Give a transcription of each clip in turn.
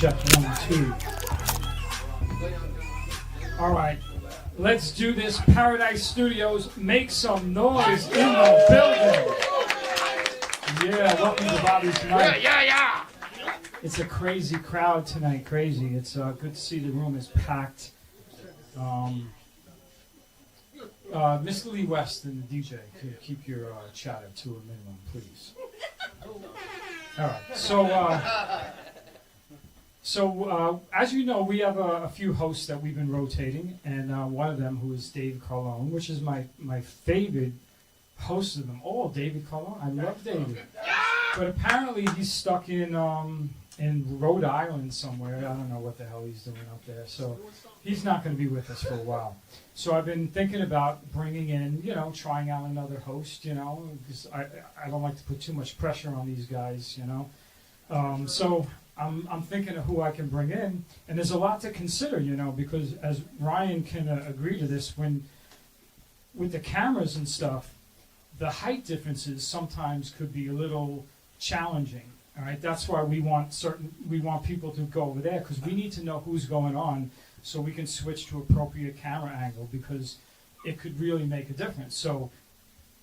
check 1, 2. All right, let's do this. Paradise Studios, make some noise in the building. Yeah, welcome to Bobby's tonight. Yeah. It's a crazy crowd tonight, crazy. It's good to see the room is packed. Mr. Lee West and the DJ, keep your chatter to a minimum, please. All right, so as you know, we have a few hosts that we've been rotating, and one of them who is Dave Carlone, which is my favorite host of them all, David Carlone. I love David. But apparently he's stuck in Rhode Island somewhere. I don't know what the hell he's doing up there. So he's not going to be with us for a while. So I've been thinking about bringing in, trying out another host, because I don't like to put too much pressure on these guys, So I'm thinking of who I can bring in. And there's a lot to consider, because as Ryan can agree to this, with the cameras and stuff, the height differences sometimes could be a little challenging. All right, that's why we want people to go over there, because we need to know who's going on so we can switch to appropriate camera angle, because it could really make a difference. So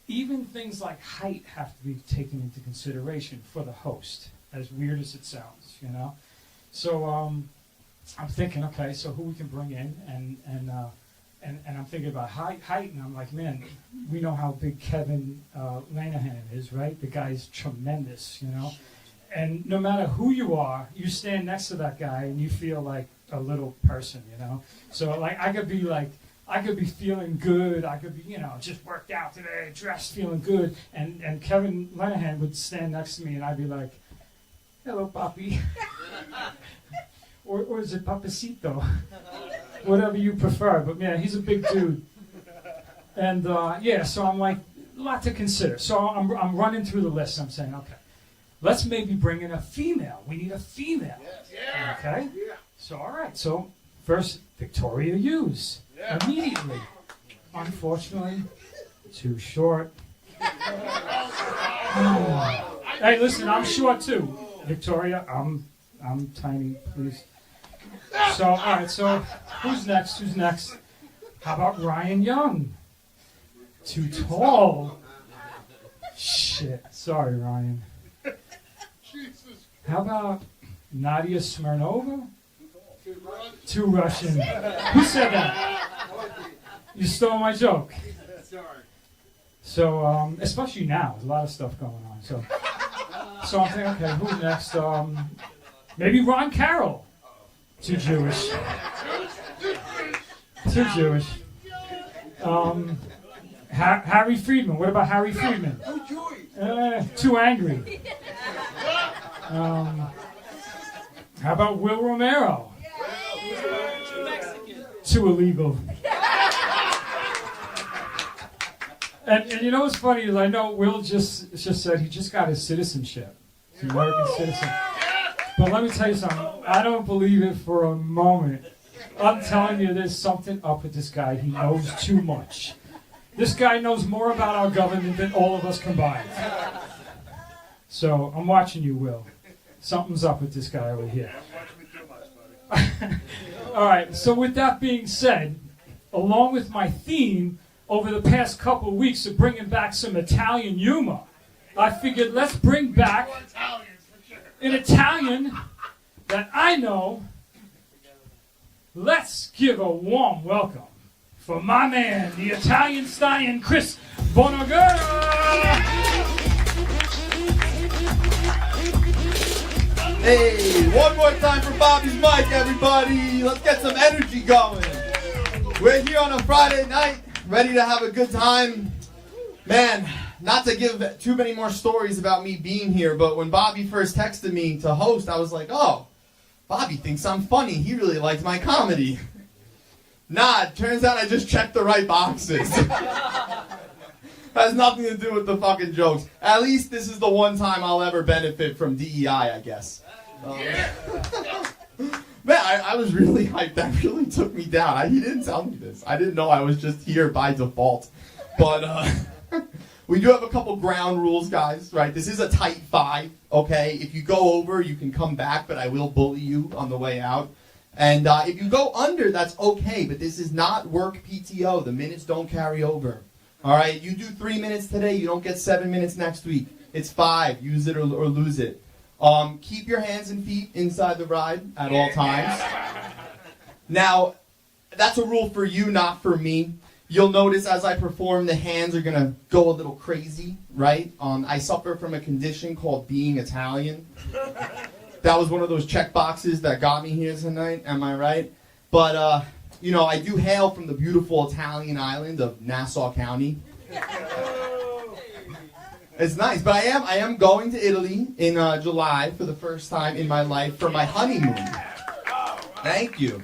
even things like height have to be taken into consideration for the host, as weird as it sounds, So I'm thinking, okay, so who we can bring in, and I'm thinking about height, and I'm like, man, we know how big Kevin Lanahan is, right? The guy's tremendous, And no matter who you are, you stand next to that guy and you feel like a little person, So like I could be feeling good. I could be, just worked out today, dressed, feeling good. And Kevin Lanahan would stand next to me and I'd be like, hello, Papi. or is it Papacito? Whatever you prefer. But man, he's a big dude. And so I'm like, a lot to consider. So I'm running through the list. I'm saying, okay, let's maybe bring in a female. We need a female. Yeah. Okay? Yeah. So, all right. So, first, Victoria Hughes. Yeah. Immediately. Unfortunately, too short. Hey, listen, I'm short too. Victoria, I'm tiny, please. So, all right. So, who's next? How about Ryan Young? Too tall. Shit. Sorry, Ryan. How about Nadia Smirnova? Too Russian. Who said that? You stole my joke. So, especially now, there's a lot of stuff going on. So I'm thinking, okay, who's next? Maybe Ron Carroll. Too Jewish. Too Jewish. Harry Freedman. What about Harry Freedman? Too angry. How about Will Romero? Too illegal. And you know what's funny is I know Will just said he just got his citizenship. He's an American citizen. But let me tell you something. I don't believe it for a moment. I'm telling you, there's something up with this guy. He knows too much. This guy knows more about our government than all of us combined. So I'm watching you, Will. Something's up with this guy over here. All right, so with that being said, along with my theme over the past couple of weeks of bringing back some Italian humor, I figured let's bring back an Italian that I know. Let's give a warm welcome for my man, the Italian stallion, Chris BUONAGURA. Hey, one more time for Bobby's mic, everybody. Let's get some energy going. We're here on a Friday night, ready to have a good time. Man, not to give too many more stories about me being here, but when Bobby first texted me to host, I was like, oh, Bobby thinks I'm funny. He really likes my comedy. Nah, it turns out I just checked the right boxes. Has nothing to do with the fucking jokes. At least this is the one time I'll ever benefit from DEI, I guess. Man, I was really hyped. That really took me down. He didn't tell me this. I didn't know I was just here by default. But We do have a couple ground rules, guys, right? This is a tight 5, okay? If you go over, you can come back, but I will bully you on the way out. And if you go under, that's okay, but this is not work PTO. The minutes don't carry over. All right? You do 3 minutes today, you don't get 7 minutes next week. It's 5. Use it or lose it. Keep your hands and feet inside the ride at all times. Now, that's a rule for you, not for me. You'll notice as I perform, the hands are going to go a little crazy, right? I suffer from a condition called being Italian. That was one of those check boxes that got me here tonight, am I right? But, you know, I do hail from the beautiful Italian island of Nassau County. It's nice, but I am going to Italy in July for the first time in my life for my honeymoon. Thank you.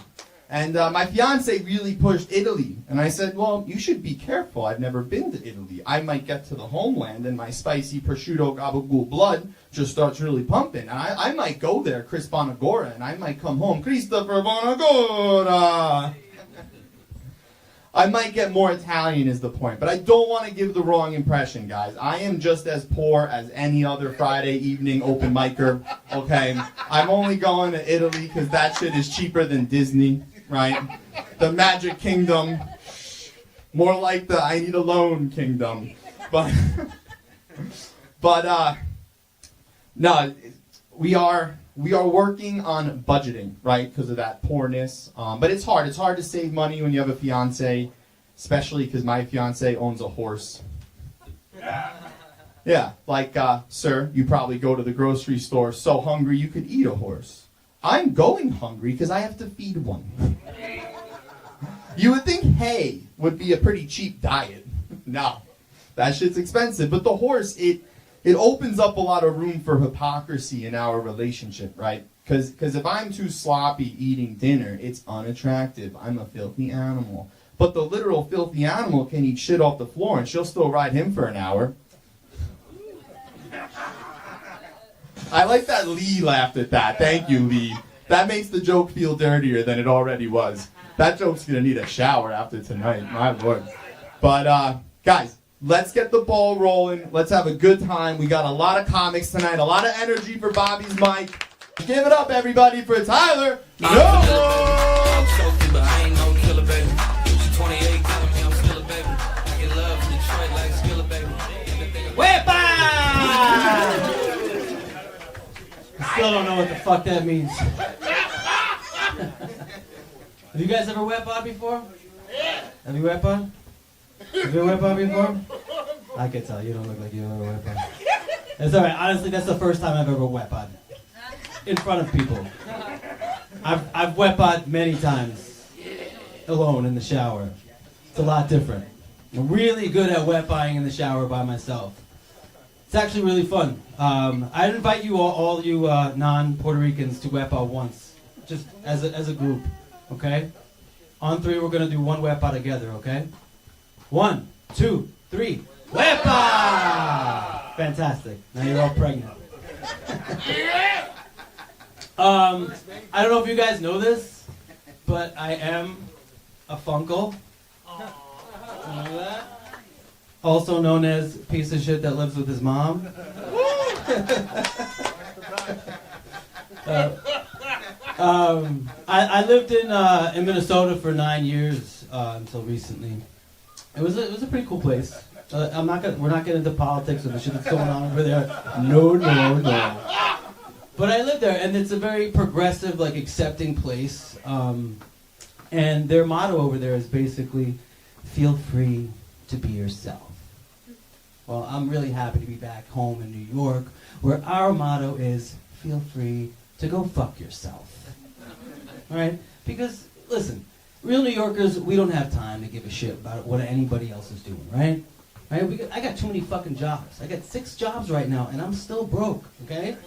And my fiance really pushed Italy. And I said, well, you should be careful. I've never been to Italy. I might get to the homeland and my spicy prosciutto gabagool blood just starts really pumping. And I might go there, Chris BUONAGURA, and I might come home, Christopher BUONAGURA. I might get more Italian is the point. But I don't want to give the wrong impression, guys. I am just as poor as any other Friday evening open micer, okay? I'm only going to Italy because that shit is cheaper than Disney. Right? The Magic Kingdom. More like the I Need a Loan Kingdom. But no, we are working on budgeting, right? Because of that poorness. But it's hard. It's hard to save money when you have a fiance, especially because my fiance owns a horse. Yeah, like, sir, you probably go to the grocery store so hungry you could eat a horse. I'm going hungry because I have to feed one. You would think hay would be a pretty cheap diet. No, that shit's expensive. But the horse, it opens up a lot of room for hypocrisy in our relationship, right? Because if I'm too sloppy eating dinner, it's unattractive. I'm a filthy animal. But the literal filthy animal can eat shit off the floor and she'll still ride him for an hour. I like that Lee laughed at that. Thank you, Lee. That makes the joke feel dirtier than it already was. That joke's going to need a shower after tonight, my lord. But, guys, let's get the ball rolling. Let's have a good time. We got a lot of comics tonight, a lot of energy for Bobby's mic. Give it up, everybody, for Tyler. Still don't know what the fuck that means. Have you guys ever wet bod before? Have you wet bod? Have you wet bod before? I can tell you don't look like you ever wet bod. It's alright, honestly that's the first time I've ever wet bod. In front of people. I've wet bod many times. Alone in the shower. It's a lot different. I'm really good at wet bodding in the shower by myself. It's actually really fun. I'd invite you all you non-Puerto Ricans to wet bod once, just as a group, okay? On 3, we're gonna do one wet bod together, okay? 1, 2, 3, wet bod! Fantastic. Now you're all pregnant. I don't know if you guys know this, but I am a funkle. You know that? Also known as piece of shit that lives with his mom. I lived in Minnesota for 9 years until recently. It was a pretty cool place. We're not getting into politics or the shit that's going on over there. No. But I lived there, and it's a very progressive, like, accepting place. And their motto over there is basically, feel free to be yourself. Well, I'm really happy to be back home in New York, where our motto is, feel free to go fuck yourself. All right? Because, listen, real New Yorkers, we don't have time to give a shit about what anybody else is doing, right? I got too many fucking jobs. I got 6 jobs right now, and I'm still broke, okay?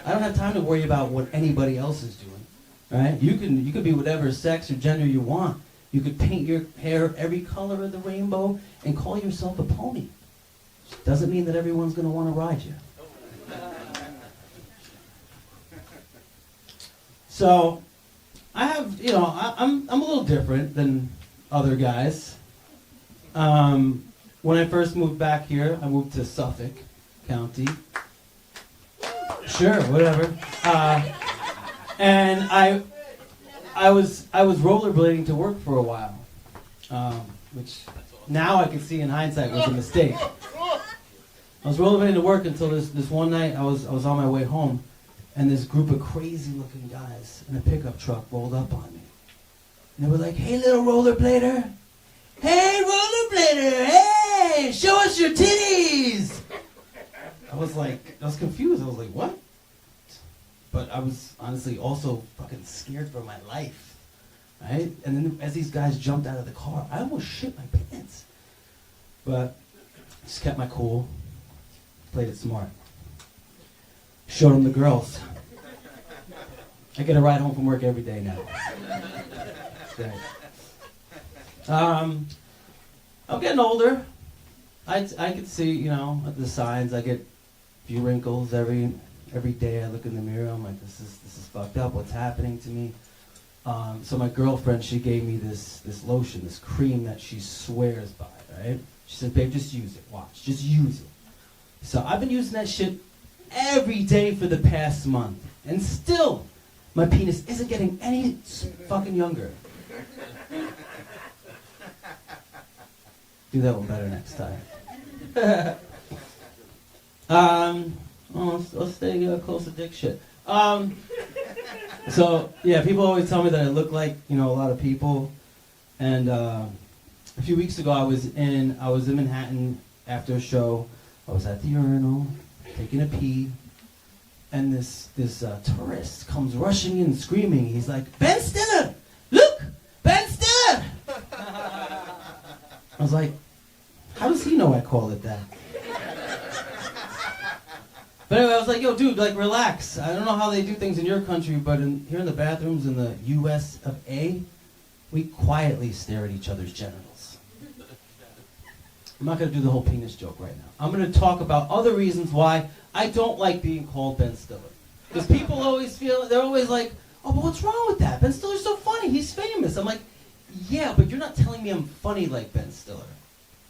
I don't have time to worry about what anybody else is doing, right? You can be whatever sex or gender you want. You could paint your hair every color of the rainbow and call yourself a pony. Doesn't mean that everyone's going to want to ride you. So, I have, I'm a little different than other guys. when I first moved back here, I moved to Suffolk County. Sure, whatever. And I was rollerblading to work for a while, which now I can see in hindsight was a mistake. I was rollerblading to work until this one night I was on my way home, and this group of crazy looking guys in a pickup truck rolled up on me. And they were like, "Hey, little rollerblader. Hey, rollerblader. Hey, show us your titties." I was confused. I was like, what? But I was honestly also fucking scared for my life, right? And then as these guys jumped out of the car, I almost shit my pants. But just kept my cool, played it smart. Showed them the girls. I get a ride home from work every day now. Great. I'm getting older. I can see, the signs. I get a few wrinkles every day. I look in the mirror. I'm like, this is fucked up. What's happening to me? So my girlfriend, she gave me this lotion, this cream that she swears by, right? She said, "Babe, just use it. Watch, just use it." So I've been using that shit every day for the past month, and still, my penis isn't getting any fucking younger. Do that one better next time. Let's stay close to dick shit. So yeah, people always tell me that I look like a lot of people, and a few weeks ago I was in Manhattan after a show. I was at the urinal taking a pee, and this tourist comes rushing in screaming. He's like, "Ben Stiller! Look! Ben Stiller!" I was like, how does he know I call it that? But anyway, I was like, "Yo, dude, relax. I don't know how they do things in your country, but here in the bathrooms in the U.S. of A., we quietly stare at each other's genitals." I'm not going to do the whole penis joke right now. I'm going to talk about other reasons why I don't like being called Ben Stiller. Because people they're always like, "Oh, but what's wrong with that? Ben Stiller's so funny. He's famous." I'm like, yeah, but you're not telling me I'm funny like Ben Stiller.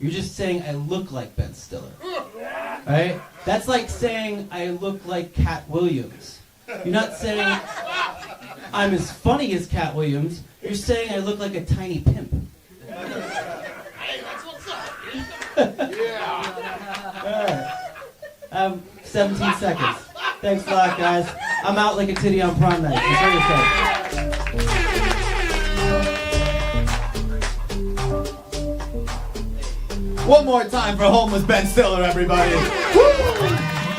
You're just saying I look like Ben Stiller. Right? That's like saying I look like Cat Williams. You're not saying I'm as funny as Cat Williams. You're saying I look like a tiny pimp. Hey, that's what's up. Yeah. All right. 17 seconds. Thanks a lot, guys. I'm out like a titty on prom night. Enjoy yourself. One more time for homeless Ben Stiller, everybody. Woo!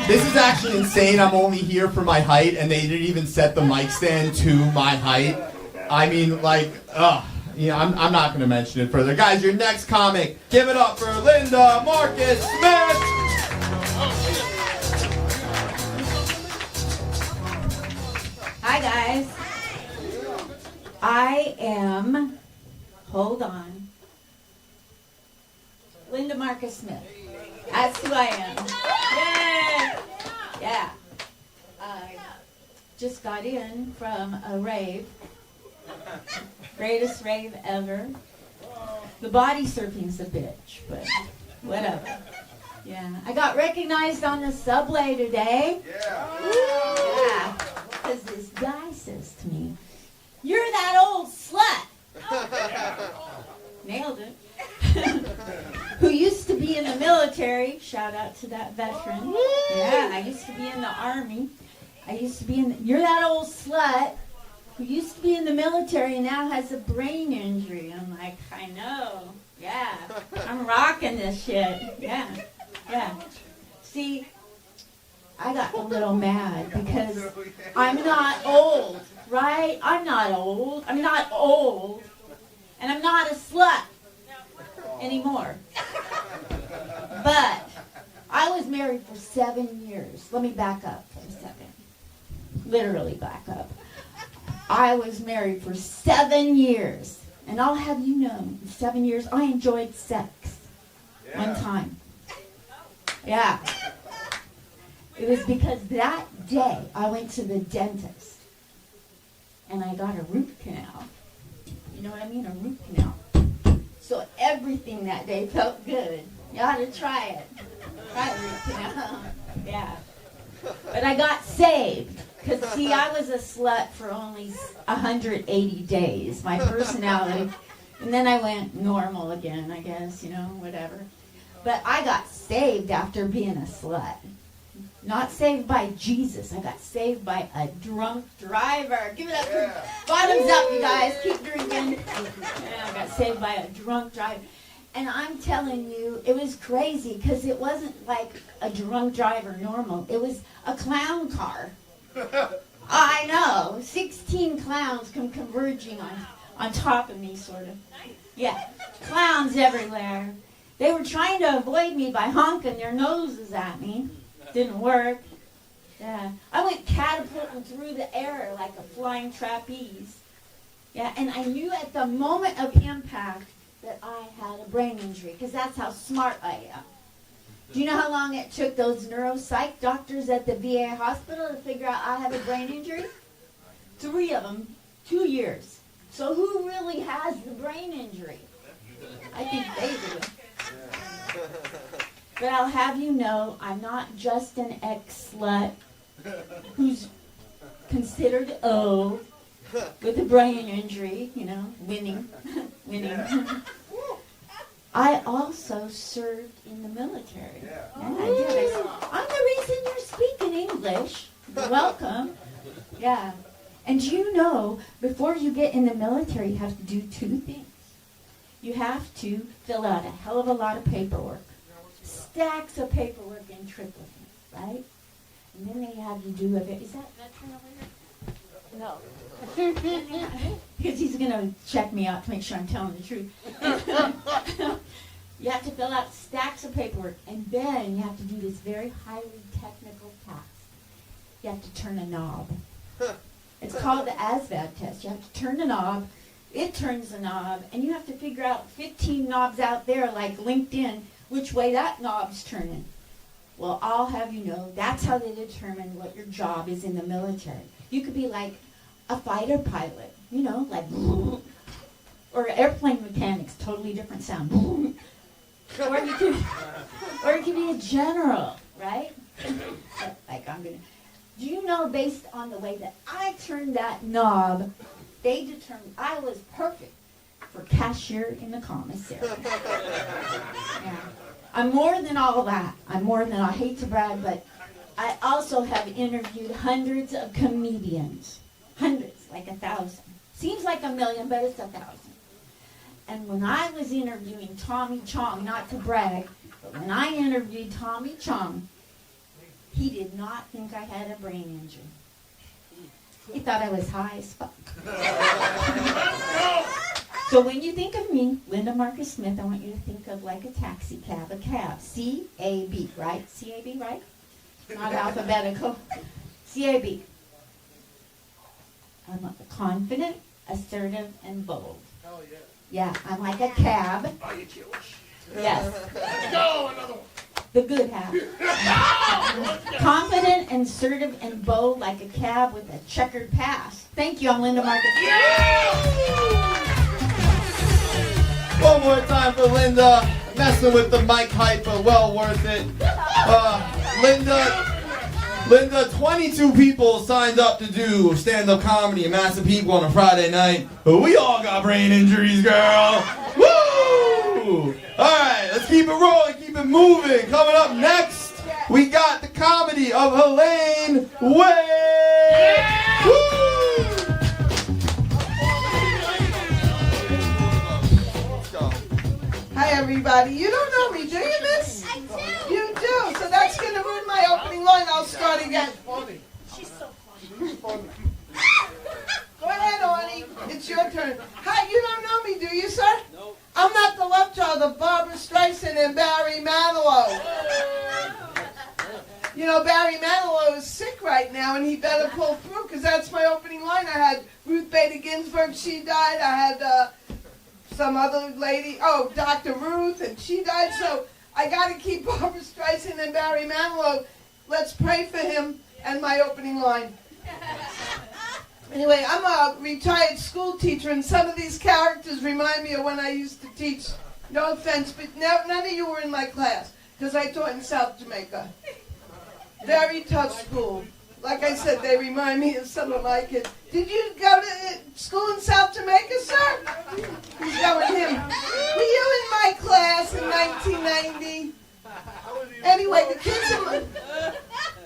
This is actually insane. I'm only here for my height, and they didn't even set the mic stand to my height. I mean, I'm not going to mention it further. Guys, your next comic, give it up for Linda Marcus Smith. Hi, guys. I am, hold on, Linda Marcus Smith. That's who I am. Yay! Yeah. I just got in from a rave. Greatest rave ever. The body surfing's a bitch, but whatever. Yeah. I got recognized on the subway today. Yeah. Because this guy says to me, "You're that old slut." Nailed it. Who used to be in the military. Shout out to that veteran. Yeah, I used to be in the Army. You're that old slut who used to be in the military and now has a brain injury. I'm like, I know. Yeah. I'm rocking this shit. Yeah. Yeah. See, I got a little mad because I'm not old, right? I'm not old. I'm not old. And I'm not a slut anymore. But I was married for 7 years. Let me back up for a second. Literally back up. I was married for 7 years. And I'll have you know, in 7 years, I enjoyed sex. One time. Yeah. It was because that day I went to the dentist. And I got a root canal. You know what I mean? A root canal. So everything that day felt good. You ought to try it. Try it, you know? Yeah. But I got saved. Because, see, I was a slut for only 180 days, my personality. And then I went normal again, I guess, you know, whatever. But I got saved after being a slut. Not saved by Jesus. I got saved by a drunk driver. Give it up for bottoms up, you guys. Keep drinking. Yeah, I got saved by a drunk driver. And I'm telling you, it was crazy because it wasn't like a drunk driver normal. It was a clown car. I know. 16 clowns come converging on top of me, sort of. Yeah, clowns everywhere. They were trying to avoid me by honking their noses at me. Didn't work. Yeah, I went catapulting through the air like a flying trapeze. Yeah, and I knew at the moment of impact that I had a brain injury because that's how smart I am. Do you know how long it took those neuropsych doctors at the VA hospital to figure out I have a brain injury? 3 of them, 2 years. So who really has the brain injury? I think they do. But I'll have you know, I'm not just an ex-slut who's considered O with a brain injury, you know, winning. I also served in the military. Yeah, I did. I'm the reason you're speaking English. Welcome. Yeah. And you know, before you get in the military, you have to do 2 things. You have to fill out a hell of a lot of paperwork. Stacks of paperwork in triplicate, right? And then they have you do a bit. Is that veteran over here? No. Because he's going to check me out to make sure I'm telling the truth. You have to fill out stacks of paperwork, and then you have to do this very highly technical task. You have to turn a knob. It's called the ASVAB test. You have to turn a knob. It turns the knob, and you have to figure out 15 knobs out there, like LinkedIn, which way that knob's turning. Well, I'll have you know, that's how they determine what your job is in the military. You could be like a fighter pilot, you know, like, or airplane mechanics, totally different sound. Or you could be a general, right? Like I'm gonna. Do you know, based on the way that I turned that knob, they determined I was perfect for cashier in the commissary. Yeah. I'm more than all that. I hate to brag, but I also have interviewed hundreds of comedians. Hundreds, like 1,000. Seems like 1,000,000, but it's 1,000. And when I was interviewing Tommy Chong, not to brag, but when I interviewed Tommy Chong, he did not think I had a brain injury. He thought I was high as fuck. So when you think of me, Linda Marcus Smith, I want you to think of like a taxi cab, a cab. C-A-B, right? C-A-B, right? Not alphabetical. C-A-B. I'm confident, assertive, and bold. Hell yeah. Yeah, I'm like a cab. Are you Jewish? Yes. Let's go, another one. The good half. Confident, assertive, and bold like a cab with a checkered past. Thank you, I'm Linda Marcus. One more time for Linda. Messing with the mic hype, but well worth it. Linda, 22 people signed up to do stand-up comedy, a massive people on a Friday night. But we all got brain injuries, girl. Woo! Alright, let's keep it rolling, keep it moving. Coming up next, we got the comedy of HELAINE Way. Woo! Let's go. Hi everybody. You don't know me, do you, miss? I do. You do. So that's going to ruin my opening line. I'll start again. Funny. She's so funny. She's funny. Go ahead, Arnie. It's your turn. Hi, you don't know me, do you, sir? No. I'm not the love child of Barbara Streisand and Barry Manilow. You know, Barry Manilow is sick right now, and he better pull through, because that's my opening line. I had Ruth Bader Ginsburg, she died. I had some other lady, Dr. Ruth, and she died. So I got to keep Barbara Streisand and Barry Manilow. Let's pray for him and my opening line. Anyway, I'm a retired school teacher, and some of these characters remind me of when I used to teach No offense, but none of you were in my class, because I taught in South Jamaica. Very tough school. Like I said, they remind me of some of my kids. Did you go to school in South Jamaica, sir? He's going him. Were you in my class in 1990? Anyway,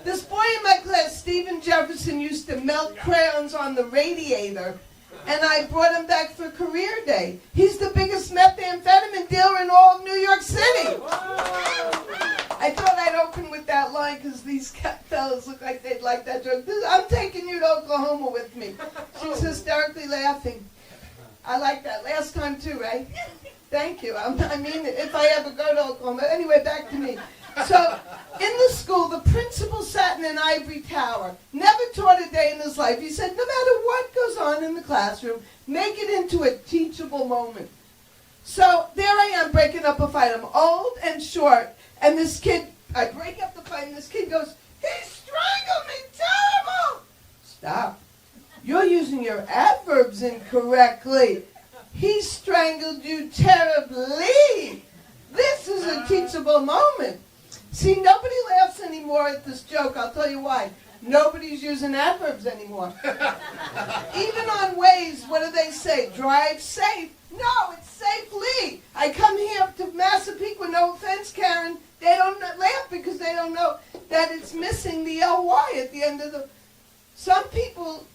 this boy in my class, Stephen Jefferson, used to melt crayons on the radiator, and I brought him back for career day. He's the biggest methamphetamine dealer in all of New York City. I thought I'd open with that line because these fellas look like they'd like that joke. I'm taking you to Oklahoma with me. She's hysterically laughing. I like that. Last time too, right? Thank you. I mean, if I ever go to Oklahoma. Anyway, back to me. So, in the school, the principal sat in an ivory tower. Never taught a day in his life. He said, no matter what goes on in the classroom, make it into a teachable moment. So, there I am breaking up a fight. I'm old and short. And this kid, I break up the fight, and this kid goes, he strangled me terrible! Stop. You're using your adverbs incorrectly. He strangled you terribly. This is a teachable moment. See, nobody laughs anymore at this joke. I'll tell you why. Nobody's using adverbs anymore. Even on Waze, what do they say? Drive safe. No, it's safely. I come here to Massapequa, no offense, Karen. They don't laugh because they don't know that it's missing the ly at the end of the... Some people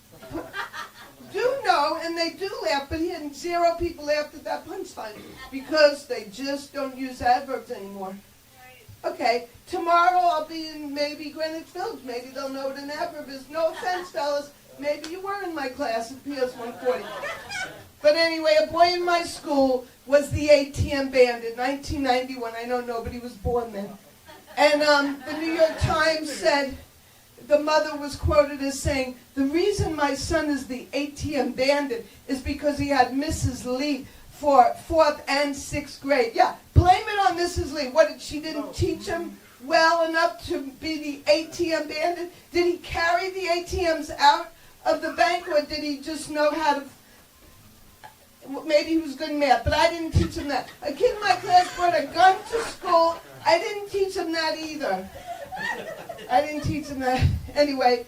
do know, and they do laugh, but here 0 people laughed at that punchline because they just don't use adverbs anymore. Okay, tomorrow I'll be in maybe Greenwich Village. Maybe they'll know what an adverb is. No offense, fellas. Maybe you were in my class at PS 140. But anyway, a boy in my school was the ATM bandit, 1991. I know nobody was born then. And the New York Times said, the mother was quoted as saying, the reason my son is the ATM bandit is because he had Mrs. Lee for 4th and 6th grade. Yeah, blame it on Mrs. Lee. She didn't teach him well enough to be the ATM bandit? Did he carry the ATMs out of the bank, or did he just know how to... Maybe he was good in math, but I didn't teach him that. A kid in my class brought a gun to school. I didn't teach him that either. I didn't teach him that. Anyway,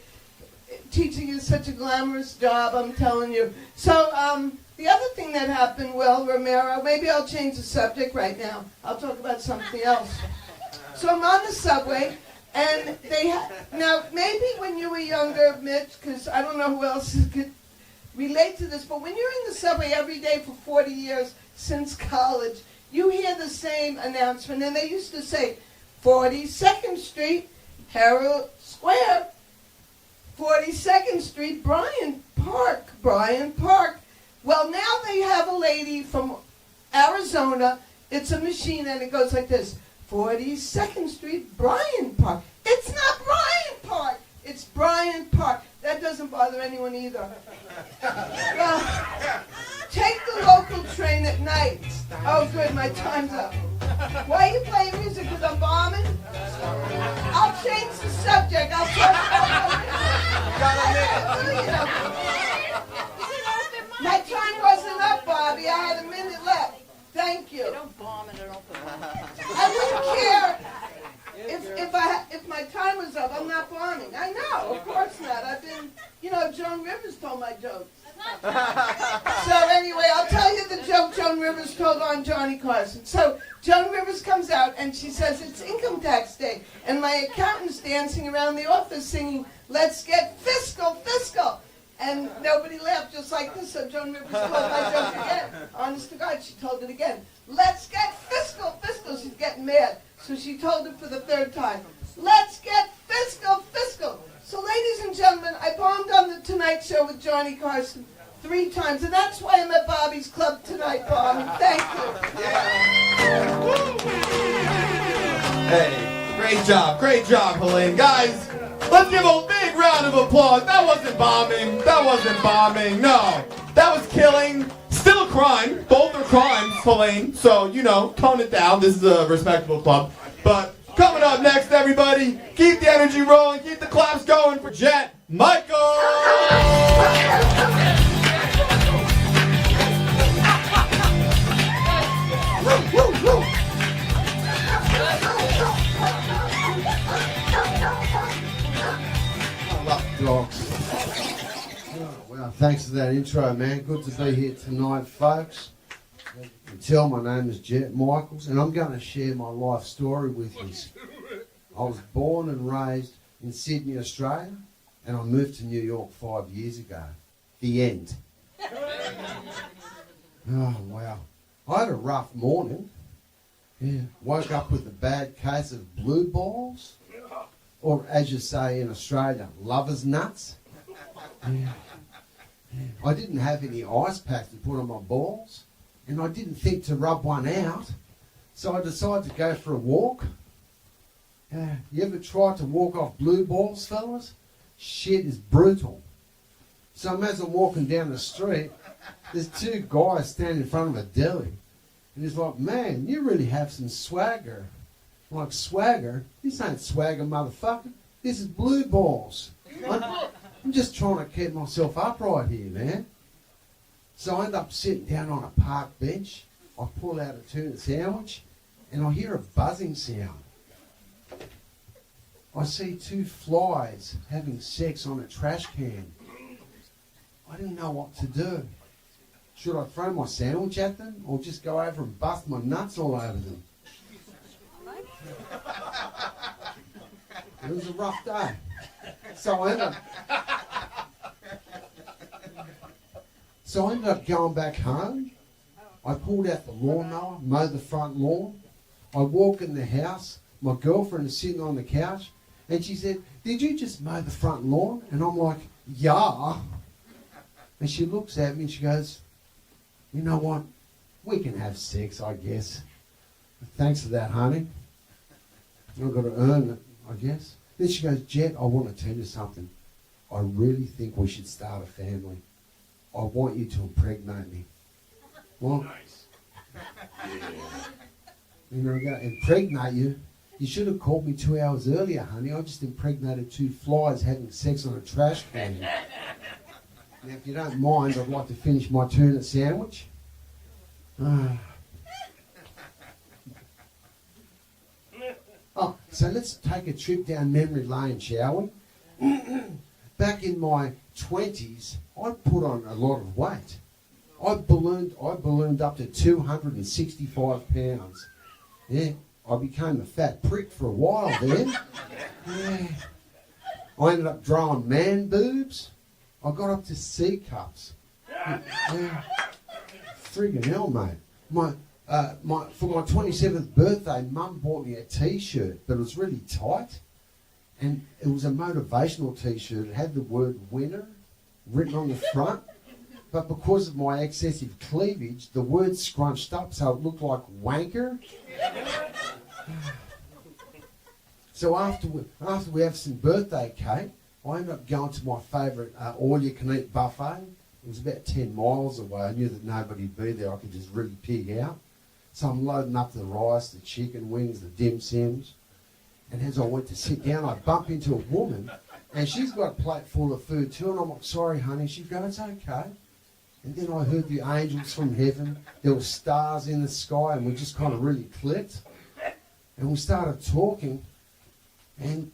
teaching is such a glamorous job, I'm telling you. So, the other thing that happened, Will Romero, maybe I'll change the subject right now. I'll talk about something else. So I'm on the subway, and now maybe when you were younger, Mitch, because I don't know who else could relate to this, but when you're in the subway every day for 40 years since college, you hear the same announcement, and they used to say, 42nd Street, Herald Square, 42nd Street, Bryant Park. Well, now they have a lady from Arizona. It's a machine, and it goes like this. 42nd Street, Bryant Park. It's not Bryant Park. It's Bryant Park. That doesn't bother anyone either. Well, take the local train at night. Oh, good, my time's up. Why are you playing music? Because I'm bombing? I'll change the subject. I'll talk My time wasn't up, Bobby. I had a minute left. Thank you. You don't bomb in an open mic. I wouldn't care if my time was up. I'm not bombing. I know, of course not. I've been, Joan Rivers told my jokes. So anyway, I'll tell you the joke Joan Rivers told on Johnny Carson. So Joan Rivers comes out and she says it's income tax day, and my accountant's dancing around the office singing, "Let's get fiscal, fiscal." And nobody laughed, just like this, so Joan Rivers told my joke again. Honest to God, she told it again. "Let's get fiscal, fiscal." She's getting mad. So she told it for the 3rd time. "Let's get fiscal, fiscal." So ladies and gentlemen, I bombed on the Tonight Show with Johnny Carson 3 times, and that's why I'm at Bobby's Club tonight, Bobby. Thank you. Hey, great job, Helene. Guys, let's give a big round of applause. That wasn't bombing. No, that was killing. Still a crime. Both are crimes, Helene. So, tone it down. This is a respectable club. But coming up next, everybody, keep the energy rolling, keep the claps going for Jett Michael. Woo, woo. Thanks for that intro, man. Good to be here tonight, folks. You can tell my name is Jett Michaels, and I'm going to share my life story with you. I was born and raised in Sydney, Australia, and I moved to New York 5 years ago. The end. Oh, wow. I had a rough morning. Yeah. Woke up with a bad case of blue balls, or as you say in Australia, lover's nuts. Yeah. I didn't have any ice packs to put on my balls, and I didn't think to rub one out, so I decided to go for a walk. You ever tried to walk off blue balls, fellas? Shit is brutal. So as I'm walking down the street, there's two guys standing in front of a deli, and he's like, man, you really have some swagger. I'm like, swagger? This ain't swagger, motherfucker. This is blue balls. I'm just trying to keep myself upright here, man. So I end up sitting down on a park bench. I pull out a tuna sandwich, and I hear a buzzing sound. I see two flies having sex on a trash can. I didn't know what to do. Should I throw my sandwich at them, or just go over and bust my nuts all over them? It was a rough day. So I ended up going back home. I pulled out the lawnmower, mowed the front lawn. I walk in the house. My girlfriend is sitting on the couch, and she said, did you just mow the front lawn? And I'm like, yeah. And she looks at me and she goes, you know what? We can have sex, I guess. Thanks for that, honey. I've got to earn it, I guess. Then she goes, Jett, I want to tell you something. I really think we should start a family. I want you to impregnate me. Well, nice. You know, impregnate you? You should have called me 2 hours earlier, honey. I just impregnated two flies having sex on a trash can. Now, if you don't mind, I'd like to finish my tuna sandwich. Oh, so let's take a trip down memory lane, shall we? Back in my 20s, I put on a lot of weight. I ballooned up to 265 pounds. Yeah, I became a fat prick for a while then. Yeah. I ended up drawing man boobs. I got up to C cups. Yeah. Friggin' hell, mate. For my 27th birthday, Mum bought me a T-shirt, but it was really tight. And it was a motivational T-shirt. It had the word winner written on the front. But because of my excessive cleavage, the word scrunched up so it looked like wanker. So after we have some birthday cake, I ended up going to my favourite all-you-can-eat buffet. It was about 10 miles away. I knew that nobody'd be there. I could just really pig out. So I'm loading up the rice, the chicken wings, the dim sims. And as I went to sit down, I bump into a woman, and she's got a plate full of food too. And I'm like, sorry, honey. She'd go, it's okay. And then I heard the angels from heaven. There were stars in the sky, and we just kind of really clicked. And we started talking, and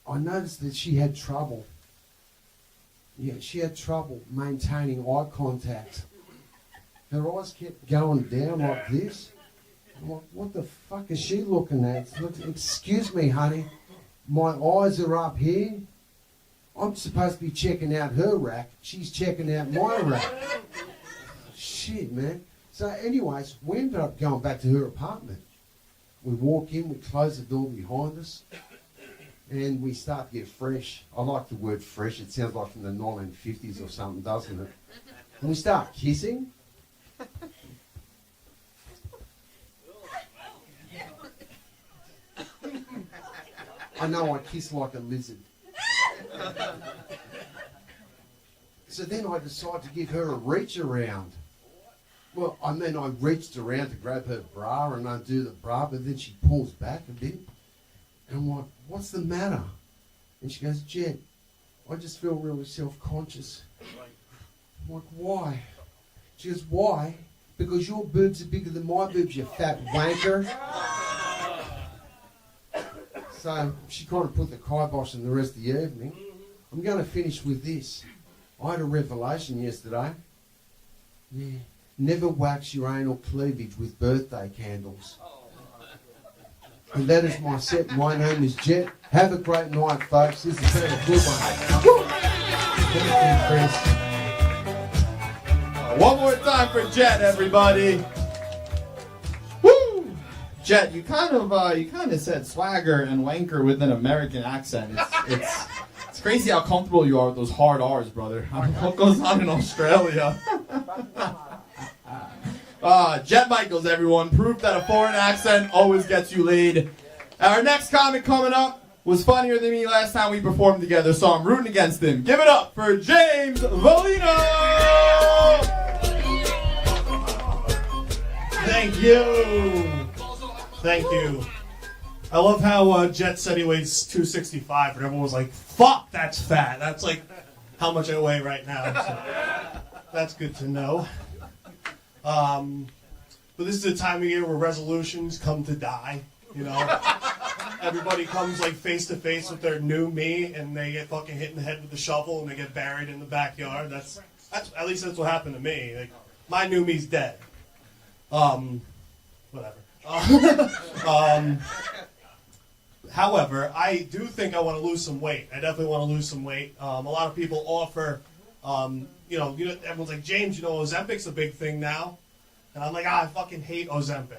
I noticed that she had trouble. Yeah, she had trouble maintaining eye contact. Her eyes kept going down like this. I'm like, what the fuck is she looking at? Excuse me, honey. My eyes are up here. I'm supposed to be checking out her rack. She's checking out my rack. Shit, man. So anyways, we ended up going back to her apartment. We walk in, we close the door behind us, and we start to get fresh. I like the word fresh. It sounds like from the 1950s or something, doesn't it? And we start kissing. I know I kiss like a lizard. So then I decide to give her a reach around. Well, I mean, I reached around to grab her bra and undo the bra, but then she pulls back a bit. And I'm like, what's the matter? And she goes, Jett, I just feel really self-conscious. I'm like, why? She goes, why? Because your boobs are bigger than my boobs, you fat wanker. So she kind of put the kibosh in the rest of the evening. I'm going to finish with this. I had a revelation yesterday. Yeah. Never wax your anal cleavage with birthday candles. And that is my set. My name is Jet. Have a great night, folks. This has been a good one. Thank you, Chris. One more time for Jet, everybody. Woo! Jet, you kind of said swagger and wanker with an American accent. It's crazy how comfortable you are with those hard R's, brother. I don't know what goes on in Australia. Jet Michaels, everyone. Proof that a foreign accent always gets you laid. Our next comic coming up was funnier than me last time we performed together, so I'm rooting against him. Give it up for James VOLINO! Thank you. Thank you. I love how Jet said he weighs 265, and everyone was like, fuck, that's fat. That's like how much I weigh right now. So that's good to know. But this is the time of year where resolutions come to die, you know? Everybody comes like face to face with their new me, and they get fucking hit in the head with the shovel, and they get buried in the backyard. That's at least that's what happened to me. Like, my new me's dead. Whatever. However, I do think I want to lose some weight. I definitely want to lose some weight. A lot of people offer, you know, everyone's like, James, you know, Ozempic's a big thing now. And I'm like, I fucking hate Ozempic.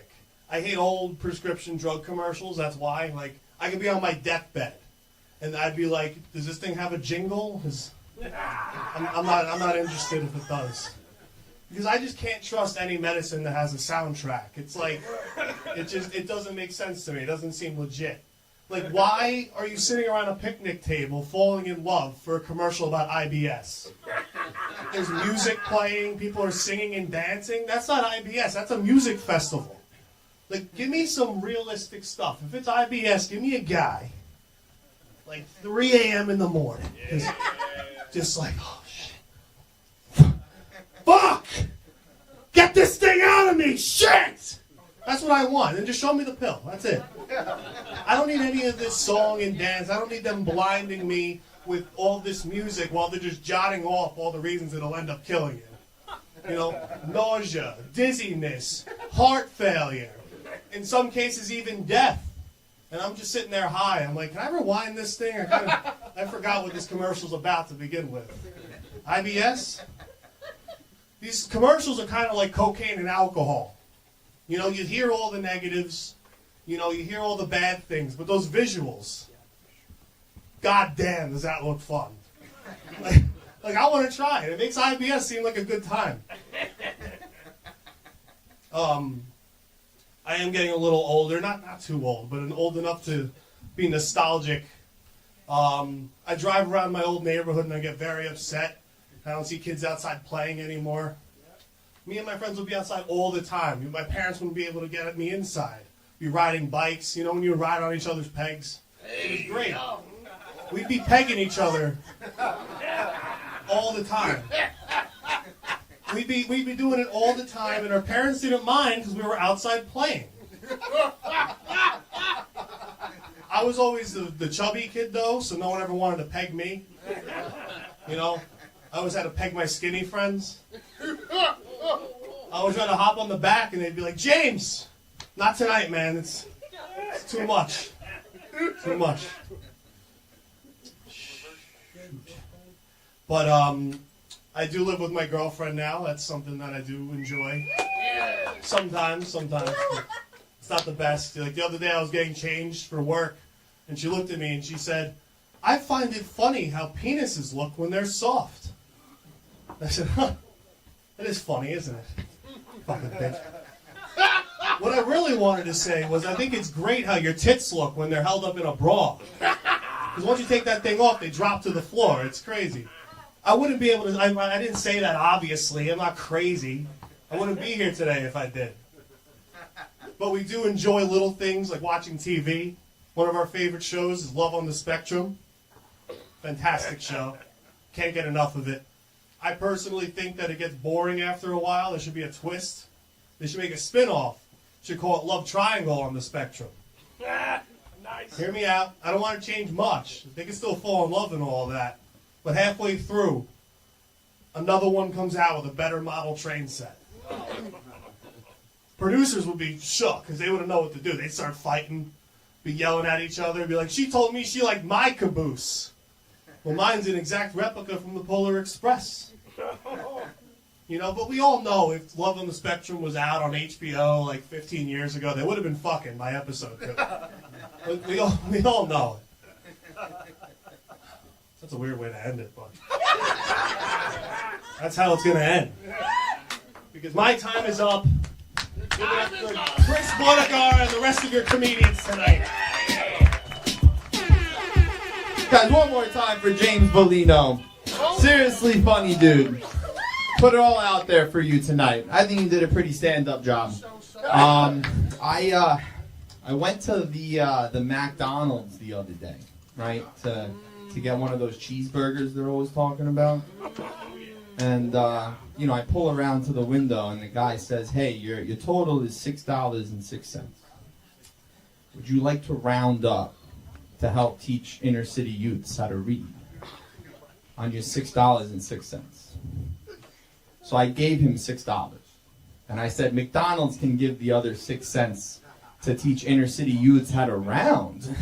I hate old prescription drug commercials. That's why. Like, I could be on my deathbed, and I'd be like, does this thing have a jingle? I'm not interested if it does. Because I just can't trust any medicine that has a soundtrack. It's like, it doesn't make sense to me. It doesn't seem legit. Like, why are you sitting around a picnic table falling in love for a commercial about IBS? There's music playing, people are singing and dancing. That's not IBS, that's a music festival. Like, give me some realistic stuff. If it's IBS, give me a guy, like 3 a.m. in the morning. Just like, oh shit. Fuck! Get this thing out of me! Shit! That's what I want. And just show me the pill. That's it. I don't need any of this song and dance. I don't need them blinding me with all this music while they're just jotting off all the reasons it'll end up killing you. You know, nausea, dizziness, heart failure, in some cases even death. And I'm just sitting there high. I'm like, can I rewind this thing? I forgot what this commercial's about to begin with. IBS? These commercials are kind of like cocaine and alcohol. You know, you hear all the negatives, you know, you hear all the bad things, but those visuals, god damn, does that look fun. Like I want to try it. It makes IBS seem like a good time. I am getting a little older, not too old, but old enough to be nostalgic. I drive around my old neighborhood and I get very upset. I don't see kids outside playing anymore. Me and my friends would be outside all the time. My parents wouldn't be able to get me inside. Be riding bikes, you know, when you ride on each other's pegs. It was great. We'd be pegging each other all the time. We'd be doing it all the time, and our parents didn't mind because we were outside playing. I was always the chubby kid, though, so no one ever wanted to peg me. You know, I always had to peg my skinny friends. I always tried to hop on the back, and they'd be like, James, not tonight, man. It's too much. Too much. But I do live with my girlfriend now. That's something that I do enjoy. Sometimes. It's not the best. Like the other day, I was getting changed for work, and she looked at me and she said, I find it funny how penises look when they're soft. I said, huh, that is funny, isn't it? Fucking bitch. What I really wanted to say was I think it's great how your tits look when they're held up in a bra. Because once you take that thing off, they drop to the floor. It's crazy. I wouldn't be able to, I didn't say that obviously. I'm not crazy. I wouldn't be here today if I did. But we do enjoy little things like watching TV. One of our favorite shows is Love on the Spectrum. Fantastic show. Can't get enough of it. I personally think that it gets boring after a while. There should be a twist. They should make a spin-off. Should call it Love Triangle on the Spectrum. Nice. Hear me out. I don't want to change much. They can still fall in love and all that. But halfway through, another one comes out with a better model train set. Producers would be shook because they wouldn't know what to do. They'd start fighting, be yelling at each other, be like, she told me she liked my caboose. Well, mine's an exact replica from the Polar Express. You know, but we all know if Love on the Spectrum was out on HBO like 15 years ago, they would have been fucking by episode 2. we all know it. That's a weird way to end it, but that's how it's going to end. Because my time is up. Give it up to Chris BUONAGURA and the rest of your comedians tonight. Guys, one more time for James VOLINO. Seriously funny dude. Put it all out there for you tonight. I think he did a pretty stand-up job. I went to the McDonald's the other day, right, to get one of those cheeseburgers they're always talking about. And you know, I pull around to the window and the guy says, "Hey, your total is $6.06. Would you like to round up to help teach inner city youths how to read on your $6.06. So I gave him $6. And I said, McDonald's can give the other 6 cents to teach inner city youths how to round.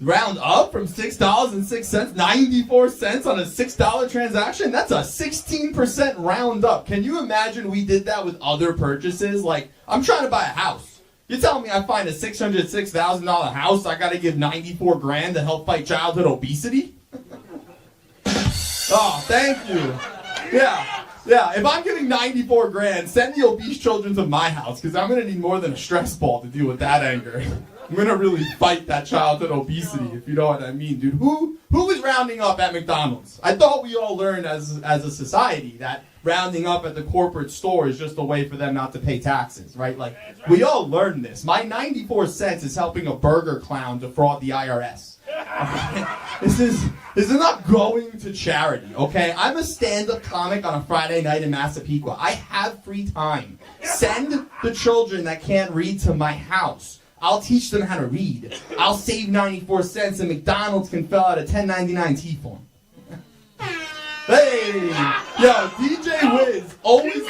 Round up from $6.06, 94 cents on a $6 transaction? That's a 16% round up. Can you imagine we did that with other purchases? Like, I'm trying to buy a house. You're telling me I find a $606,000 house, I gotta give 94 grand to help fight childhood obesity? Oh, thank you. Yeah, if I'm giving 94 grand, send the obese children to my house, because I'm gonna need more than a stress ball to deal with that anger. I'm gonna really fight that childhood obesity, if you know what I mean, dude. Who is rounding up at McDonald's? I thought we all learned as a society that rounding up at the corporate store is just a way for them not to pay taxes, right? Like, we all learned this. My 94 cents is helping a burger clown defraud the IRS. This is not going to charity, okay? I'm a stand-up comic on a Friday night in Massapequa. I have free time. Send the children that can't read to my house. I'll teach them how to read. I'll save 94 cents and McDonald's can fill out a 1099 T form. Hey! Yo, DJ Wiz, always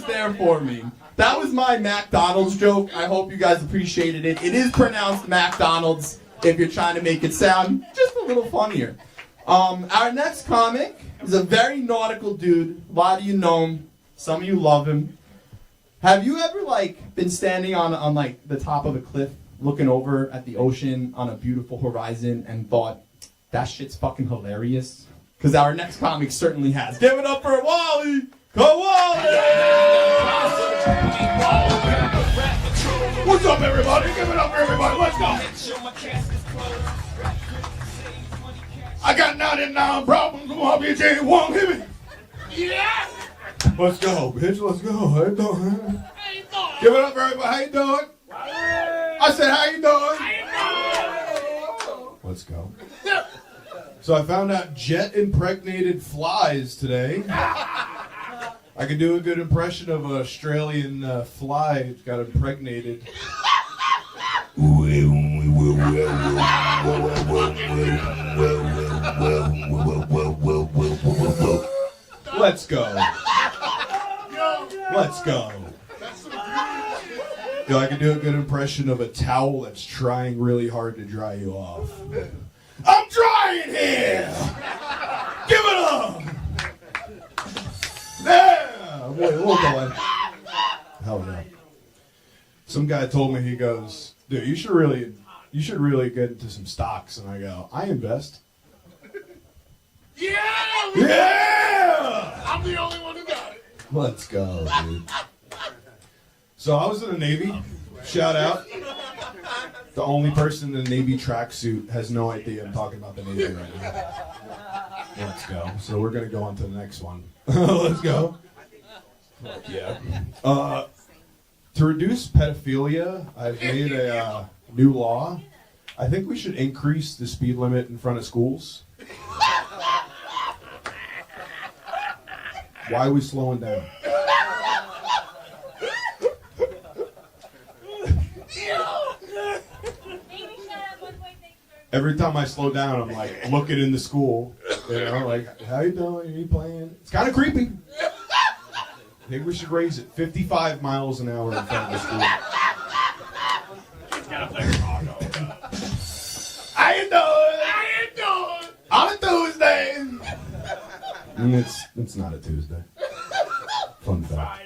there for me. That was my McDonald's joke. I hope you guys appreciated it. It is pronounced McDonald's if you're trying to make it sound just a little funnier. Our next comic is a very nautical dude. A lot of you know him. Some of you love him. Have you ever, like, been standing on like, the top of a cliff looking over at the ocean on a beautiful horizon and thought, that shit's fucking hilarious? Because our next comic certainly has. Give it up for WALLY! KAWALLY! What's up, everybody? Give it up for everybody. Let's go. I got 99 problems. Come on, bitch. Ain't one. Hit me. Yeah. Let's go, bitch. Let's go. How you doing? Give it up for everybody. How you doing? I said, how you doing? Let's go. So I found out JETT impregnated flies today. I could do a good impression of an Australian fly that got impregnated. Let's go. Let's go. Yo, I can do a good impression of a towel that's trying really hard to dry you off. I'm drying here! Give it up! Yeah! Boy, we'll go in. Hell yeah. Some guy told me, he goes, dude, you should really get into some stocks. And I go, I invest. Yeah! Yeah! I'm the only one who got it. Let's go, dude. So I was in the Navy. Shout out. The only person in the Navy tracksuit has no idea I'm talking about the Navy right now. Let's go. So we're going to go on to the next one. Let's go. Yeah. To reduce pedophilia, I've made a new law. I think we should increase the speed limit in front of schools. Why are we slowing down? Every time I slow down, I'm like looking in the school. You know, like, how you doing? Are you playing? It's kind of creepy. I think we should raise it 55 miles an hour in front of the school. How you doing? How you doing? On a Tuesday. It's not a Tuesday. Fun fact.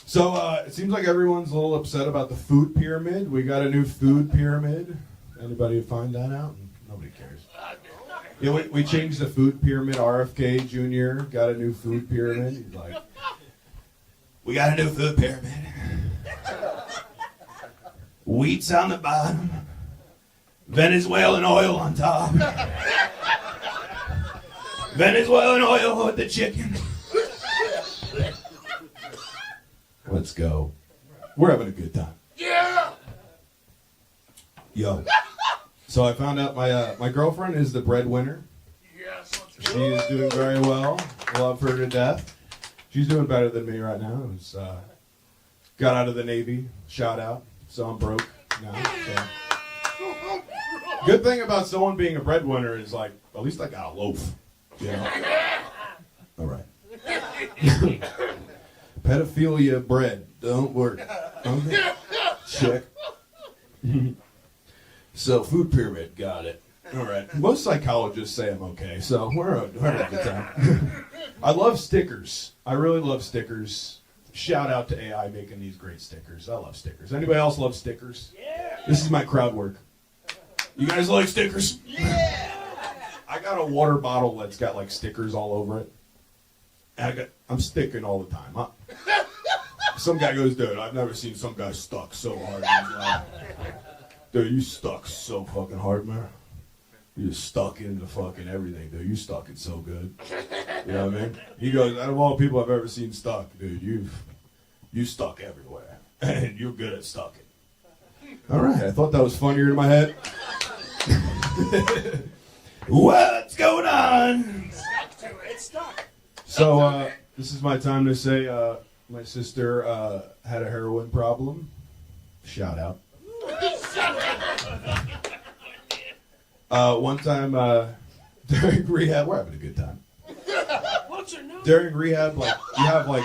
So it seems like everyone's a little upset about the food pyramid. We got a new food pyramid. Anybody find that out? Nobody cares. Yeah, we changed the food pyramid. RFK Jr. got a new food pyramid. He's like, we got a new food pyramid. Wheat's on the bottom. Venezuelan oil on top. Venezuelan oil with the chicken. Let's go. We're having a good time. Yeah. Yo. So I found out my girlfriend is the breadwinner. Yes. She is doing very well. Love her to death. She's doing better than me right now. Got out of the Navy. Shout out. So I'm broke now. So. Good thing about someone being a breadwinner is like, at least I got a loaf. You know? All right. Pedophilia bread. Don't work. Okay. Check. So food pyramid. Got it. All right. Most psychologists say I'm okay, so we're having a good time. I love stickers. I really love stickers. Shout out to AI making these great stickers. I love stickers. Anybody else love stickers? Yeah. This is my crowd work. You guys like stickers? Yeah. I got a water bottle that's got like stickers all over it. I'm sticking all the time. Some guy goes, dude, I've never seen some guy stuck so hard. Dude, you stuck so fucking hard, man. You stuck into fucking everything, dude. You stuck it so good. You know what I mean? He goes, out of all the people I've ever seen stuck, dude, you stuck everywhere. And you're good at stucking. All right, I thought that was funnier in my head. What's going on? Stuck to it. It's stuck. So, this is my time to say my sister had a heroin problem. Shout out. One time during rehab, we're having a good time. What's your name? During rehab, like you have like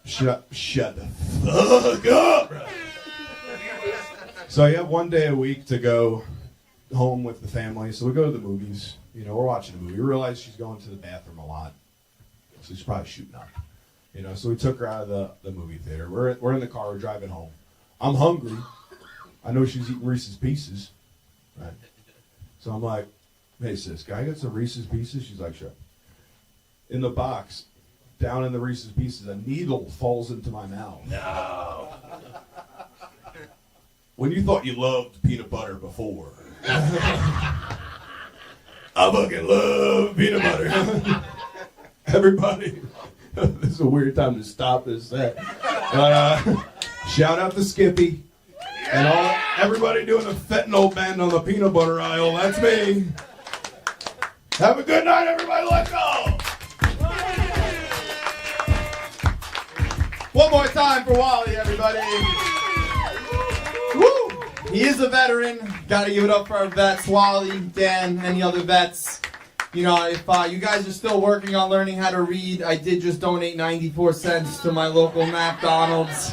shut the fuck up. Bro. So you have one day a week to go home with the family. So we go to the movies. You know, we're watching a movie. We realize she's going to the bathroom a lot, so she's probably shooting up. You know, so we took her out of the movie theater. We're in the car. We're driving home. I'm hungry. I know she's eating Reese's Pieces. Right. So I'm like, hey, sis, can I get some Reese's Pieces? She's like, sure. In the box, down in the Reese's Pieces, a needle falls into my mouth. No. When you thought you loved peanut butter before. I fucking love peanut butter. Everybody, this is a weird time to stop this set. But shout out to Skippy. And everybody doing a fentanyl bend on the peanut butter aisle. That's me. Have a good night, everybody. Let's go. One more time for Wally, everybody. Woo! He is a veteran. Gotta give it up for our vets, Wally, Dan, any other vets. You know, if you guys are still working on learning how to read, I did just donate 94 cents to my local McDonald's.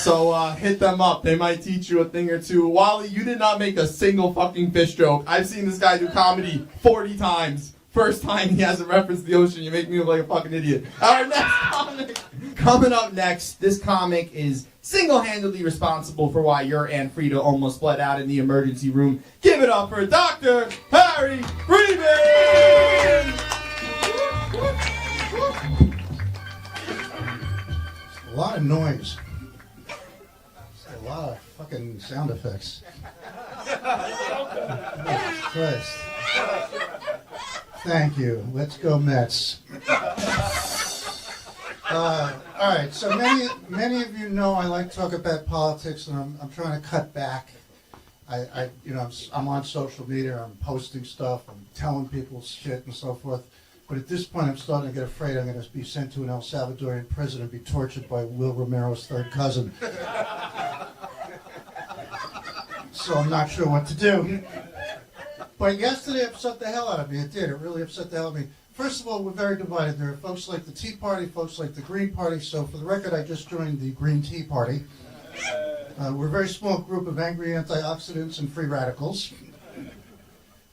So hit them up. They might teach you a thing or two. Wally, you did not make a single fucking fish joke. I've seen this guy do comedy 40 times. First time he hasn't referenced the ocean. You make me look like a fucking idiot. Our next comic. Coming up next, this comic is single-handedly responsible for why your Aunt Frida almost bled out in the emergency room. Give it up for Dr. Harry Freedman! A lot of noise. A lot of fucking sound effects. Oh, Christ. Thank you. Let's go Mets. All right. So many of you know I like to talk about politics, and I'm trying to cut back. I'm on social media. I'm posting stuff. I'm telling people shit and so forth. But at this point, I'm starting to get afraid I'm going to be sent to an El Salvadorian prison and be tortured by Will Romero's third cousin. So I'm not sure what to do. But yesterday upset the hell out of me. It did. It really upset the hell out of me. First of all, we're very divided. There are folks like the Tea Party, folks like the Green Party. So for the record, I just joined the Green Tea Party. We're a very small group of angry antioxidants and free radicals.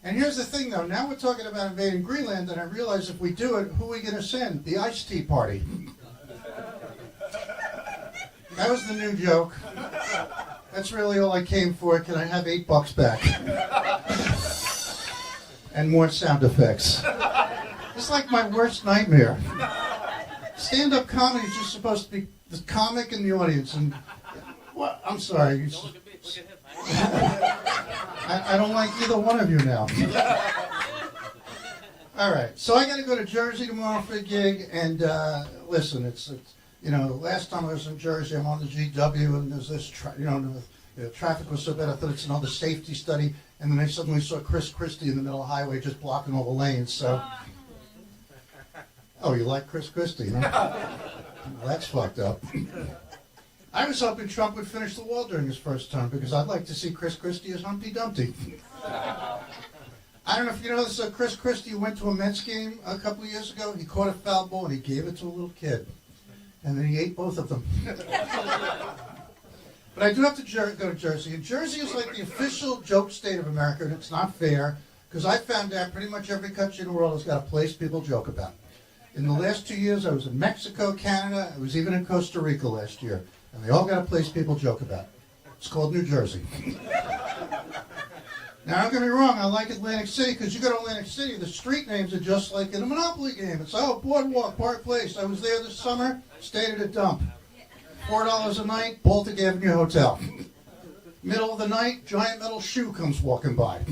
And here's the thing, though. Now we're talking about invading Greenland, and I realize if we do it, who are we going to send? The Iced Tea Party. That was the new joke. That's really all I came for. Can I have $8 back? And more sound effects. It's like my worst nightmare. Stand-up comedy is just supposed to be the comic and the audience. And what? I'm sorry. I don't like either one of you now. All right, so I got to go to Jersey tomorrow for a gig, and listen, it's last time I was in Jersey, I'm on the GW, and there's this, the traffic was so bad I thought it's another safety study, and then I suddenly saw Chris Christie in the middle of the highway just blocking all the lanes. So, oh, you like Chris Christie, huh? Well, that's fucked up. I was hoping Trump would finish the wall during his first term because I'd like to see Chris Christie as Humpty Dumpty. I don't know if you know this, Chris Christie went to a Mets game a couple of years ago. He caught a foul ball and he gave it to a little kid. And then he ate both of them. But I do have to go to Jersey. And Jersey is like the official joke state of America, and it's not fair because I found out pretty much every country in the world has got a place people joke about. In the last 2 years, I was in Mexico, Canada. I was even in Costa Rica last year. And they all got a place people joke about. It's called New Jersey. Now, don't get me wrong, I like Atlantic City, because you go to Atlantic City, the street names are just like in a Monopoly game. It's, Boardwalk, Park Place. I was there this summer, stayed at a dump. $4 a night, Baltic Avenue Hotel. Middle of the night, giant metal shoe comes walking by.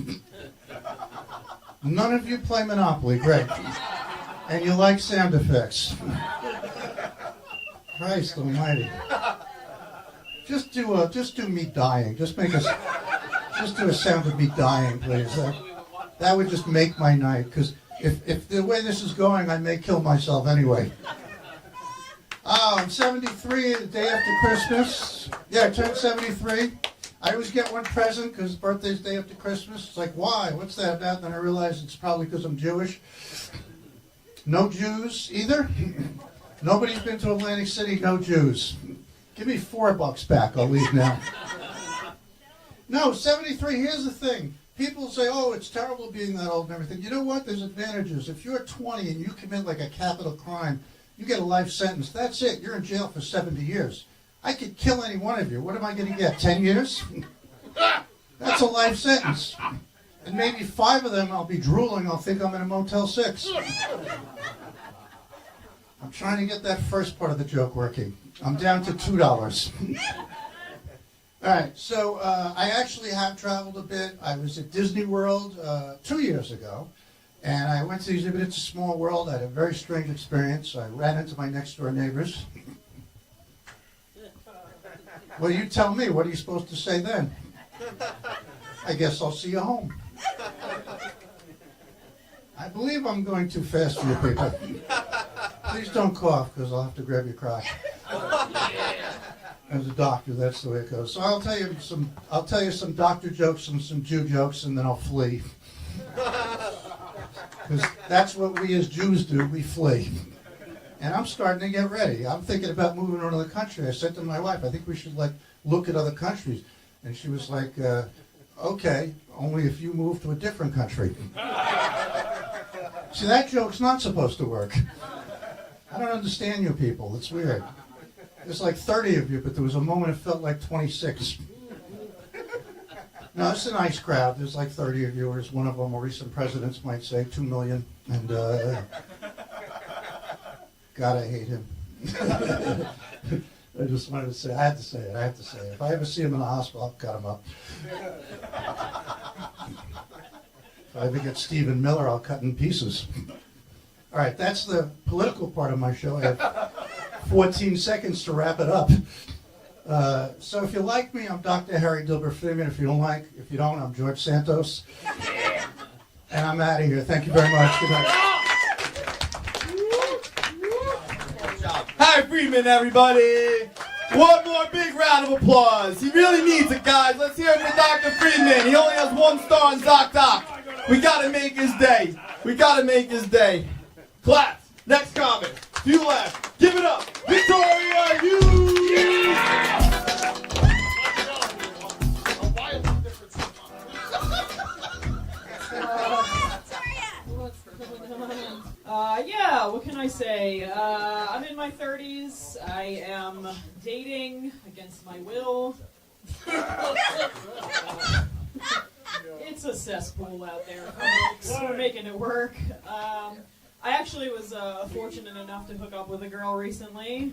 None of you play Monopoly, great. And you like sound effects. Christ almighty. Just do me dying. Just do a sound of me dying, please. That would just make my night, because if the way this is going, I may kill myself anyway. Oh, I'm 73, the day after Christmas. Yeah, I turned 73. I always get one present because birthday's day after Christmas. It's like, why? What's that about? Then I realize it's probably because I'm Jewish. No Jews either. Nobody's been to Atlantic City, no Jews. Give me $4 back, I'll leave now. No, 73, here's the thing. People say, oh, it's terrible being that old and everything. You know what? There's advantages. If you're 20 and you commit like a capital crime, you get a life sentence. That's it. You're in jail for 70 years. I could kill any one of you. What am I going to get, 10 years? That's a life sentence. And maybe 5 of them I'll be drooling. I'll think I'm in a Motel 6. I'm trying to get that first part of the joke working. I'm down to $2. All right, so I actually have traveled a bit. I was at Disney World 2 years ago, and I went to the exhibit. It's a Small World. I had a very strange experience. I ran into my next-door neighbors. Well, you tell me. What are you supposed to say then? I guess I'll see you home. I believe I'm going too fast for you people. Please don't cough, because I'll have to grab your crotch. As a doctor, that's the way it goes. So I'll tell you some doctor jokes and some Jew jokes, and then I'll flee. Because that's what we as Jews do, we flee. And I'm starting to get ready. I'm thinking about moving to another country. I said to my wife, I think we should look at other countries. And she was like, okay, only if you move to a different country. See, that joke's not supposed to work. I don't understand you people. It's weird. There's like 30 of you, but there was a moment it felt like 26. No, it's a nice crowd. There's like 30 of you, or as one of them, recent presidents might say, 2 million. And God, I hate him. I just wanted to say, I have to say it. If I ever see him in the hospital, I'll cut him up. If I ever get Stephen Miller, I'll cut in pieces. All right, that's the political part of my show. I have 14 seconds to wrap it up. So if you like me, I'm Dr. Harry Dilbert Freeman. If you don't, I'm George Santos. And I'm out of here. Thank you very much. Good night. Harry Freedman, everybody. One more big round of applause. He really needs it, guys. Let's hear it for Dr. Freedman. He only has 1 star on ZocDoc. We gotta make his day. We gotta make his day. Clap. Next comment. Few left. Give it up. Victoria Hughes! Yeah, what can I say? I'm in my 30s. I am dating against my will. It's a cesspool out there, folks. We're making it work. I actually was fortunate enough to hook up with a girl recently.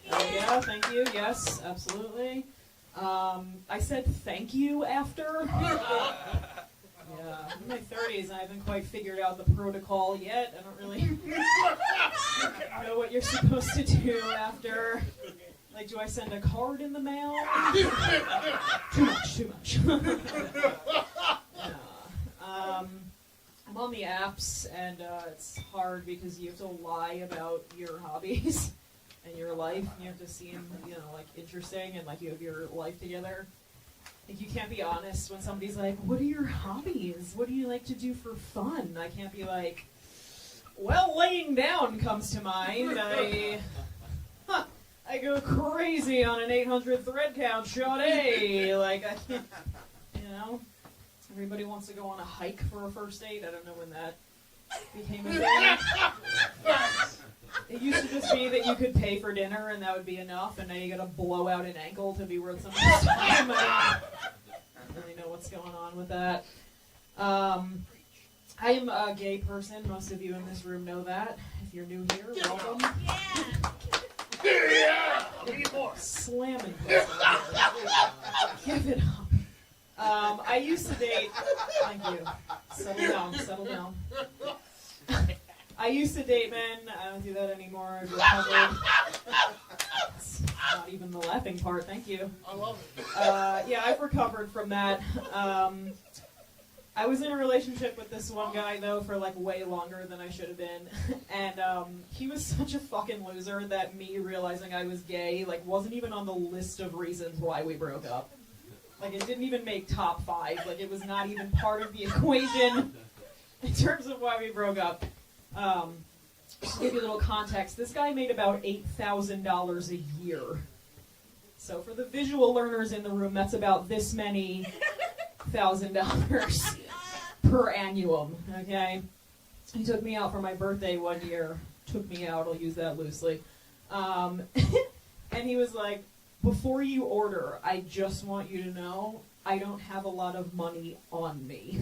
Yeah, thank you. Yes, absolutely. I said thank you after. Yeah, I'm in my 30s and I haven't quite figured out the protocol yet. I don't really know what you're supposed to do after. Like, do I send a card in the mail? Too much. I'm on the apps and it's hard because you have to lie about your hobbies and your life. And you have to seem, like interesting and like you have your life together. Like, you can't be honest when somebody's like, what are your hobbies? What do you like to do for fun? I can't be like, well, laying down comes to mind. I go crazy on an 800 thread count shot A. Like, I can't, everybody wants to go on a hike for a first date. I don't know when that became a thing. It used to just be that you could pay for dinner and that would be enough, and now you gotta blow out an ankle to be worth somebody's time. I don't really know what's going on with that. I am a gay person. Most of you in this room know that. If you're new here, welcome. Yeah! Slamming. Give it up. I used to date. Thank you. Settle down. I used to date men. I don't do that anymore. I've recovered. It's not even the laughing part. Thank you. I love it. Yeah, I've recovered from that. I was in a relationship with this one guy, though, for like way longer than I should have been. And he was such a fucking loser that me realizing I was gay wasn't even on the list of reasons why we broke up. Like, it didn't even make top 5. Like, it was not even part of the equation in terms of why we broke up. Just to give you a little context, this guy made about $8,000 a year. So for the visual learners in the room, that's about this many $1,000 per annum, okay? He took me out for my birthday one year. Took me out, I'll use that loosely. And he was like, before you order, I just want you to know I don't have a lot of money on me.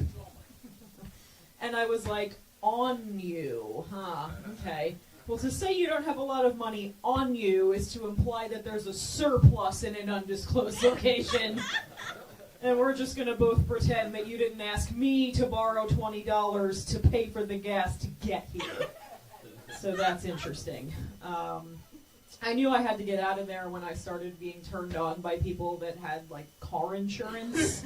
And I was like, on you, huh? Okay. Well, to say you don't have a lot of money on you is to imply that there's a surplus in an undisclosed location. And we're just going to both pretend that you didn't ask me to borrow $20 to pay for the gas to get here. So that's interesting. I knew I had to get out of there when I started being turned on by people that had, car insurance.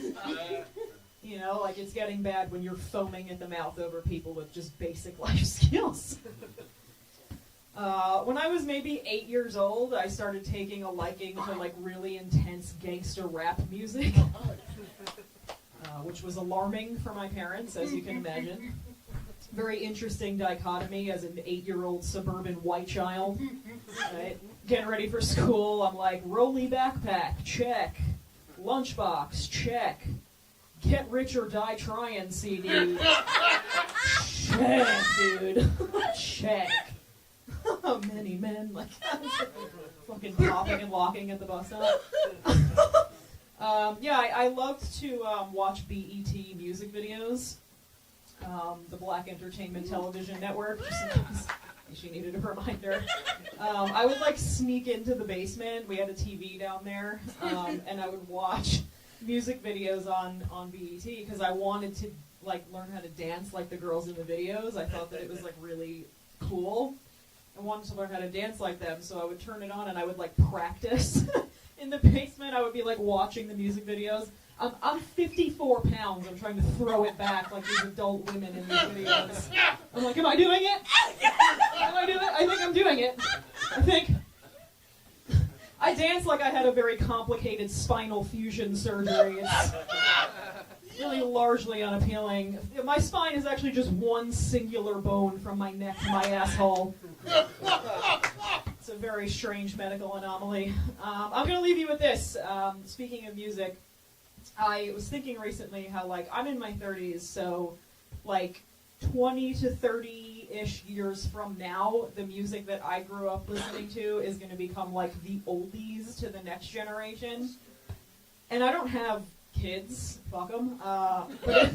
It's getting bad when you're foaming at the mouth over people with just basic life skills. When I was maybe 8 years old, I started taking a liking to, really intense gangster rap music, which was alarming for my parents, as you can imagine. Very interesting dichotomy as an 8-year-old suburban white child. Right? Getting ready for school, I'm like, rolly backpack, check. Lunchbox, check. Get Rich or Die Trying CD. Check, dude. Check. Many men, fucking popping and locking at the bus stop. I loved to watch BET music videos. The Black Entertainment Television Network, just in case you needed a reminder. I would sneak into the basement. We had a TV down there, and I would watch music videos on BET because I wanted to learn how to dance like the girls in the videos. I thought that it was really cool. I wanted to learn how to dance like them, so I would turn it on and I would practice. In the basement, I would be watching the music videos. I'm 54 pounds. I'm trying to throw it back like these adult women in these videos. I'm like, am I doing it? Am I doing it? I think I'm doing it. I dance like I had a very complicated spinal fusion surgery. really largely unappealing. My spine is actually just one singular bone from my neck to my asshole. It's a very strange medical anomaly. I'm going to leave you with this. Speaking of music, I was thinking recently how, like, I'm in my 30s, so, like, 20 to 30-ish years from now, the music that I grew up listening to is going to become, like, the oldies to the next generation. And I don't have kids, fuck them, but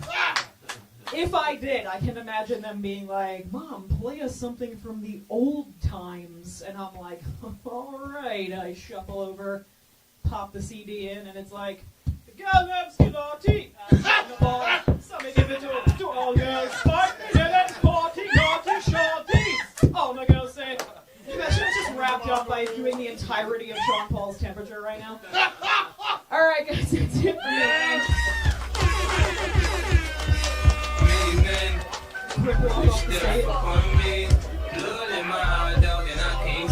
if I did, I can imagine them being like, Mom, play us something from the old times. And I'm like, alright, I shuffle over, pop the CD in, and it's like, Galapski naughty, some give it to all girls, fight, yeah, party, naughty, shorties. All my girls say, imagine it's just wrapped up by doing the entirety of Sean Paul's Temperature right now. Alright, guys, that's it for me. Quick walk off the stage.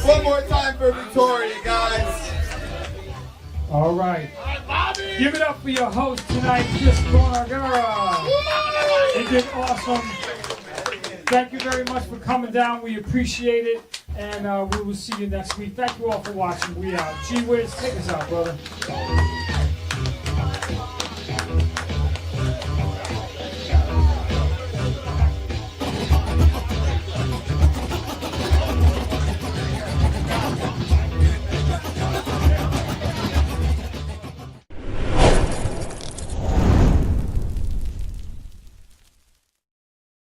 One more time for Victoria, guys. All right. Give it up for your host tonight, Miss BUONAGURA. You did awesome. Thank you very much for coming down. We appreciate it. And we will see you next week. Thank you all for watching. We out. Gee whiz, take us out, brother.